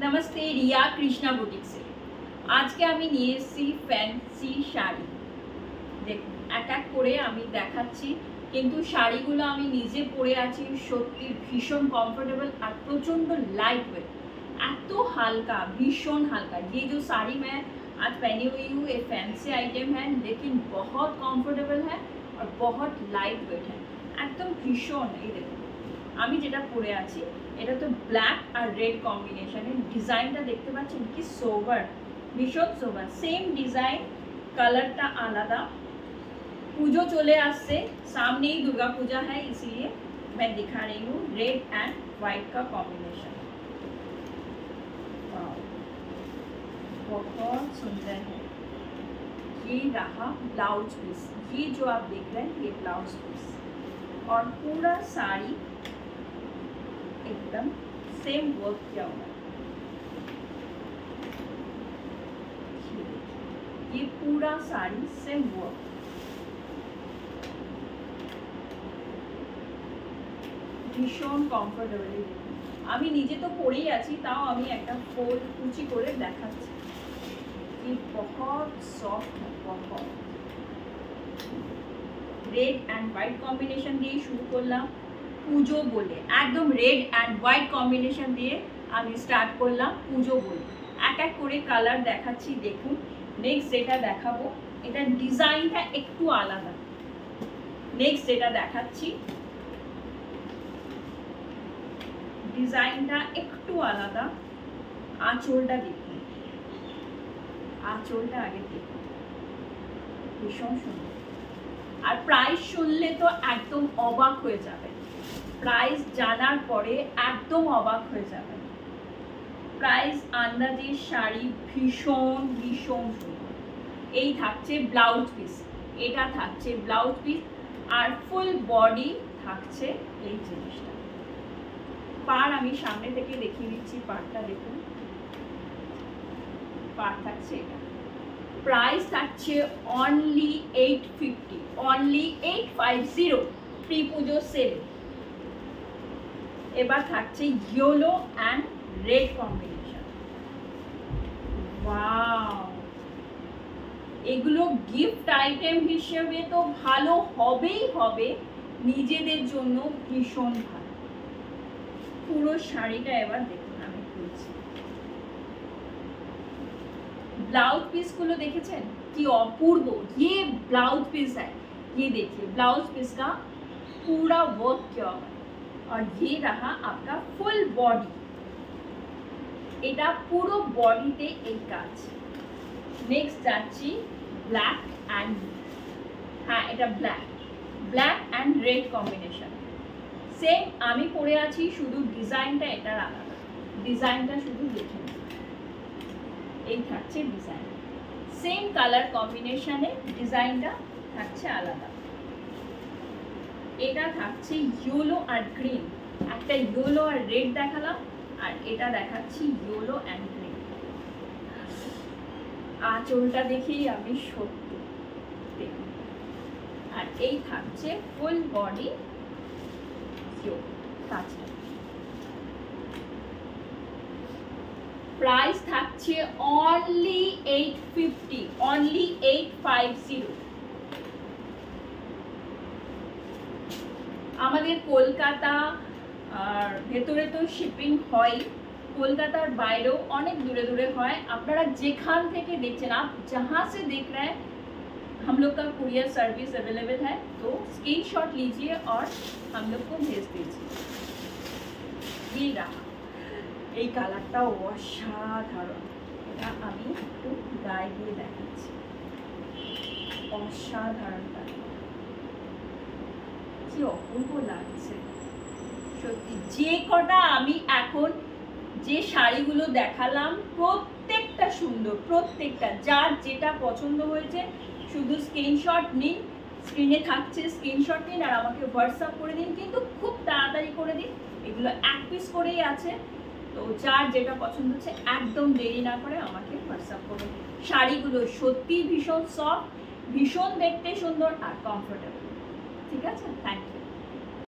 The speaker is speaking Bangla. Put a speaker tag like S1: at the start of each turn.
S1: नमस्ते रिया कृष्णा बुटीक से आज के आमी निये एसेছি फैंसी শাড়ি দেখুন এক এক করে আমি দেখাচ্ছি কিন্তু শাড়িগুলো আমি নিজে পরে আছি সত্যি ভীষণ কমফোর্টেবल আর প্রচন্ড लाइट वेट এত হালকা भीषण हल्का ये जो साड़ी मैं आज पहनी हुई हूँ ये फैंसी आइटम है लेकिन बहुत कम्फर्टेबल है और बहुत लाइट वेट है एकदम भीषण ये देखो আমি যেটা পরে আছি এটা তো ব্ল্যাক আর রেড কম্বিনেশনের ডিজাইনটা দেখতে পাচ্ছেন কি সোবার ভীষণ সোবার सेम डिजाइन कलरটা আলাদা पूजो चले आससे सामने ही दुर्गा पूजा है इसलिए मैं दिखा रही हूँ रेड एंड वाइट का कॉम्बिनेशन बहुत सुंदर है ये रहा ब्लाउज पीस ये जो आप देख रहे हैं ये ब्लाउज पीस और पूरा साड़ी एकदम सेम वर्क किया हुआ है ये पूरा साड़ी सेम वर्क ভীষণ কমফোর্টেবলি আমি নিজে তো পরেই আছি তাও আমি একটা ফোল্ড কুচি করে দেখাচ্ছি ये बहुत सॉफ्ट है बहुत रेड एंड व्हाइट कॉम्बिनेशन দিয়ে শুরু করলাম পুজো বলে একদম রেড এন্ড হোয়াইট কম্বিনেশন দিয়ে আমি স্টার্ট করলাম পুজো বলে এক এক করে কালার দেখাচ্ছি দেখুন নেক্সট যেটা দেখাবো এটা ডিজাইনটা একটু আলাদা নেক্সট যেটা দেখাচ্ছি ডিজাইনটা একটু আলাদা আঁচলটা দেখুন আঁচলটা আগে দেখুন ভীষণ সুন্দর আর প্রাইস শুনলে তো একদম অবাক হয়ে যাবে প্রাইস জানার পরে একদম অবাক হয়ে যাবে প্রাইস আন্দাজে শাড়ি ভীষণ ভীষণ সুন্দর এই থাকছে ব্লাউজ পিস এটা থাকছে ব্লাউজ পিস আর ফুল বডি থাকছে এই জিনিসটা পার আমি সামনে থেকে দেখিয়ে দিচ্ছি পারটা দেখুন পার থাকছে এটা প্রাইস থাকছে only 850 only 850 pre Puja sale এবার থাকছে yellow and red combination wow এগুলো গিফট আইটেম হিসেবে তো ভালো হবেই হবে নিজেদের জন্য ভীষণ ভালো পুরো শাড়িটা এবার দেখুন আমি খুলছি ब्लाउज पीस गुलो देखेছেন কি অপূর্ব ये ब्लाउज पीस है ये देखिए ब्लाउज पीस का पूरा वर्क किया हुआ है और ये रहा आपका फुल बॉडी এটা পুরো বডিতে এই কাজ নেক্সট যাচ্ছি ব্ল্যাক এন্ড হ্যাঁ এটা black and red combination same আমি পরে আছি শুধু ডিজাইনটা এটার আলাদা ডিজাইনটা শুধু দেখে নিন এই থাকছে ডিজাইন সেম কালার কম্বিনেশনে ডিজাইনটা থাকছে আলাদা এটা থাকছে ইয়েলো আর গ্রিন একটা ইয়েলো আর রেড দেখালাম আর এটা দেখাচ্ছি ইয়েলো এন্ড গ্রিন আঁচলটা দেখেই আমি সত্যি দেখুন আর এই থাকছে ফুল বডি কাজটা প্রাইস থাকছে অনলি 850 অনলি 850 আমাদের কলকাতা আর ভেতরে তো শিপিং হয় কলকাতার বাইরেও অনেক দূরে দূরে হয় আপনারা যেখান থেকে দেখছেন आप जहां से देख रहे हैं हम लोग का कुरियर सर्विस अवेलेबल है तो स्क्रीनशॉट लीजिए और हम लोग को भेज दीजिए ये रहा এই কালারটা অসাধারণ এটা আমি একটু গায়ে দিয়ে দেখাচ্ছি অসাধারণ কি অপূর্ব লাগছে সত্যি যে কটা আমি এখন যে শাড়িগুলো দেখালাম প্রত্যেকটা সুন্দর প্রত্যেকটা যার যেটা পছন্দ হয়েছে শুধু স্ক্রিনশট নিন স্ক্রিনে থাকছে স্ক্রিনশট নিন আর আমাকে হোয়াটসঅ্যাপ করে দিন কিন্তু খুব তাড়াতাড়ি করে দিন এগুলো এক পিস করেই আছে তো যার যেটা পছন্দ হচ্ছে একদম দেরি না করে আমাকে হোয়াটসঅ্যাপ করুন শাড়িগুলো সত্যি ভীষণ সফট ভীষণ দেখতে সুন্দর আর কমফোর্টেবল ঠিক আছে থ্যাংক ইউ